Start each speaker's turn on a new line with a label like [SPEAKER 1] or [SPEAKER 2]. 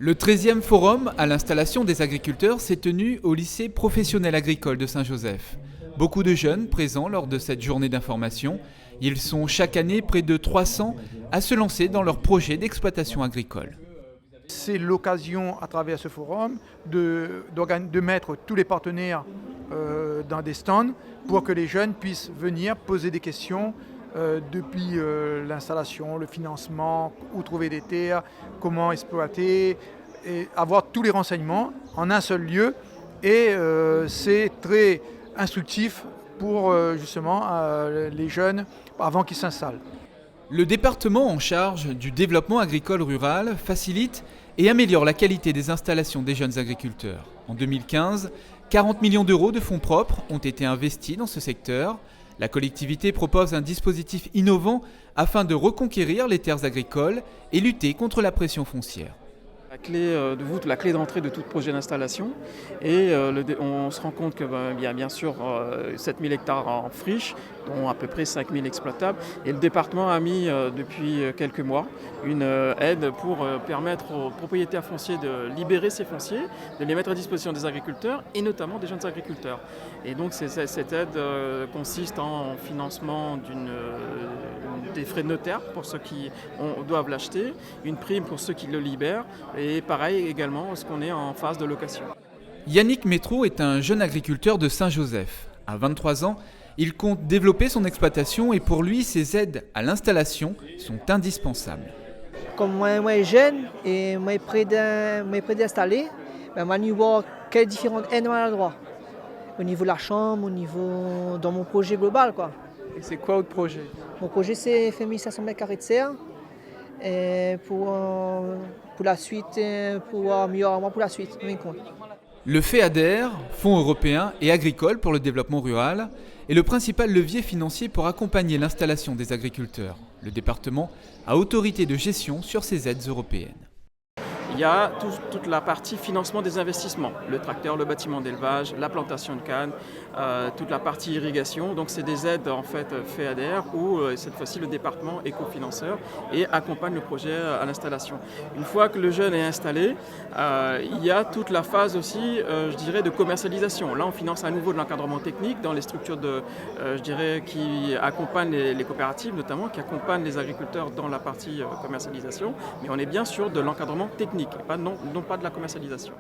[SPEAKER 1] Le 13e forum à l'installation des agriculteurs s'est tenu au lycée professionnel agricole de Saint-Joseph. Beaucoup de jeunes présents lors de cette journée d'information. Ils sont chaque année près de 300 à se lancer dans leur projet d'exploitation agricole.
[SPEAKER 2] C'est l'occasion, à travers ce forum, de mettre tous les partenaires dans des stands pour que les jeunes puissent venir poser des questions depuis l'installation, le financement, où trouver des terres, comment exploiter, et avoir tous les renseignements en un seul lieu. Et c'est très instructif pour justement les jeunes avant qu'ils s'installent.
[SPEAKER 1] Le département en charge du développement agricole rural facilite et améliore la qualité des installations des jeunes agriculteurs. En 2015, 40 millions d'euros de fonds propres ont été investis dans ce secteur. La collectivité propose un dispositif innovant afin de reconquérir les terres agricoles et lutter contre la pression foncière.
[SPEAKER 3] La clé de voûte, la clé d'entrée de tout projet d'installation. Et on se rend compte qu'il y a bien sûr 7000 hectares en friche, dont à peu près 5000 exploitables. Et le département a mis depuis quelques mois une aide pour permettre aux propriétaires fonciers de libérer ces fonciers, de les mettre à disposition des agriculteurs et notamment des jeunes agriculteurs. Et donc cette aide consiste en financement des frais de notaire pour ceux qui doivent l'acheter, une prime pour ceux qui le libèrent et pareil également lorsqu'on est en phase de location.
[SPEAKER 1] Yannick Métro est un jeune agriculteur de Saint-Joseph. À 23 ans, il compte développer son exploitation et pour lui, ces aides à l'installation sont indispensables.
[SPEAKER 4] Comme moi jeune et moi près d'installer, moi je vois quelles différentes aides on a le droit. Au niveau de la chambre, dans mon projet global, quoi.
[SPEAKER 3] Et c'est quoi votre projet?
[SPEAKER 4] Mon projet c'est faire 1500 m² de serre et pour la suite, pour améliorer pour la suite.
[SPEAKER 1] Le FEADER, Fonds européen et agricole pour le développement rural, est le principal levier financier pour accompagner l'installation des agriculteurs. Le département a autorité de gestion sur ces aides européennes.
[SPEAKER 3] Il y a toute la partie financement des investissements, le tracteur, le bâtiment d'élevage, la plantation de canne, toute la partie irrigation. Donc c'est des aides en fait FEADER où cette fois-ci le département est cofinanceur et accompagne le projet à l'installation. Une fois que le jeune est installé, il y a toute la phase aussi, je dirais, de commercialisation. Là on finance à nouveau de l'encadrement technique dans les structures je dirais, qui accompagnent les coopératives notamment, qui accompagnent les agriculteurs dans la partie commercialisation. Mais on est bien sûr de l'encadrement technique. Non pas de la commercialisation.